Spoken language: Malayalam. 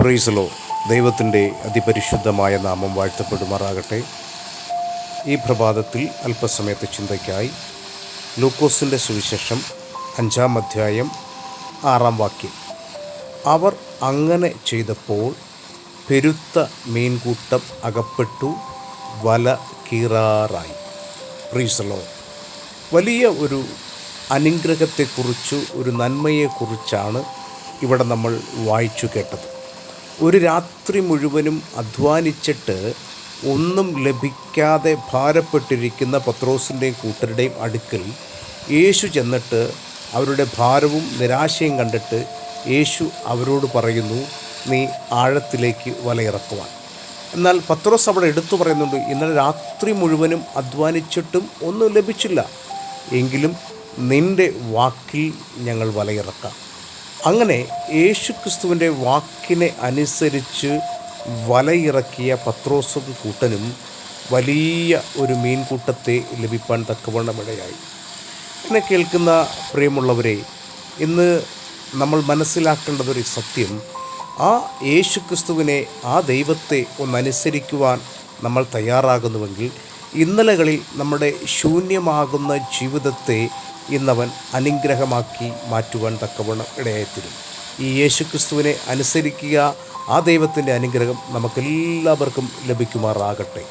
Praise the Lord. ദൈവത്തിൻ്റെ അതിപരിശുദ്ധമായ നാമം വാഴ്ത്തപ്പെടുമാറാകട്ടെ. ഈ പ്രഭാതത്തിൽ അല്പസമയത്തെ ചിന്തയ്ക്കായി ലൂക്കോസിൻ്റെ സുവിശേഷം 5-ാം അധ്യായം 6-ാം വാക്യം. അവർ അങ്ങനെ ചെയ്തപ്പോൾ പെരുത്ത മീൻകൂട്ടം അകപ്പെട്ടു, വല കീറാറായി. Praise the Lord. വലിയ ഒരു അനുഗ്രഹത്തെക്കുറിച്ച്, ഒരു നന്മയെക്കുറിച്ചാണ് ഇവിടെ നമ്മൾ വായിച്ചു കേട്ടത്. ഒരു രാത്രി മുഴുവനും അധ്വാനിച്ചിട്ട് ഒന്നും ലഭിക്കാതെ ഭാരപ്പെട്ടിരിക്കുന്ന പത്രോസിൻ്റെയും കൂട്ടരുടെയും അടുക്കൽ യേശു ചെന്നിട്ട് അവരുടെ ഭാരവും നിരാശയും കണ്ടിട്ട് യേശു അവരോട് പറയുന്നു, നീ ആഴത്തിലേക്ക് വലയിറക്കുവാൻ. എന്നാൽ പത്രോസ് അവിടെ എടുത്തു പറയുന്നുണ്ട്, ഇന്നലെ രാത്രി മുഴുവനും അധ്വാനിച്ചിട്ടും ഒന്നും ലഭിച്ചില്ല, എങ്കിലും നിൻ്റെ വാക്കിൽ ഞങ്ങൾ വലയിറക്കാം. അങ്ങനെ യേശുക്രിസ്തുവിൻ്റെ വാക്കിനെ അനുസരിച്ച് വലയിറക്കിയ പത്രോസും കൂട്ടനും വലിയ ഒരു മീൻകൂട്ടത്തെ ലഭിപ്പാൻ തക്കവണ്ണം ഇടയായി. എന്നെ കേൾക്കുന്ന പ്രിയമുള്ളവരെ, ഇന്ന് നമ്മൾ മനസ്സിലാക്കേണ്ടതൊരു സത്യം, ആ യേശുക്രിസ്തുവിനെ, ആ ദൈവത്തെ ഒന്നനുസരിക്കുവാൻ നമ്മൾ തയ്യാറാകുന്നുവെങ്കിൽ ഇന്നലകളിൽ നമ്മുടെ ശൂന്യമാകുന്ന ജീവിതത്തെ ഇന്നവൻ അനുഗ്രഹമാക്കി മാറ്റുവാൻ തക്കവണ്ണം ഇടയായിത്തീരും. ഈ യേശുക്രിസ്തുവിനെ അനുസരിക്കുക, ആ ദൈവത്തിൻ്റെ അനുഗ്രഹം നമുക്കെല്ലാവർക്കും ലഭിക്കുമാറാകട്ടെ.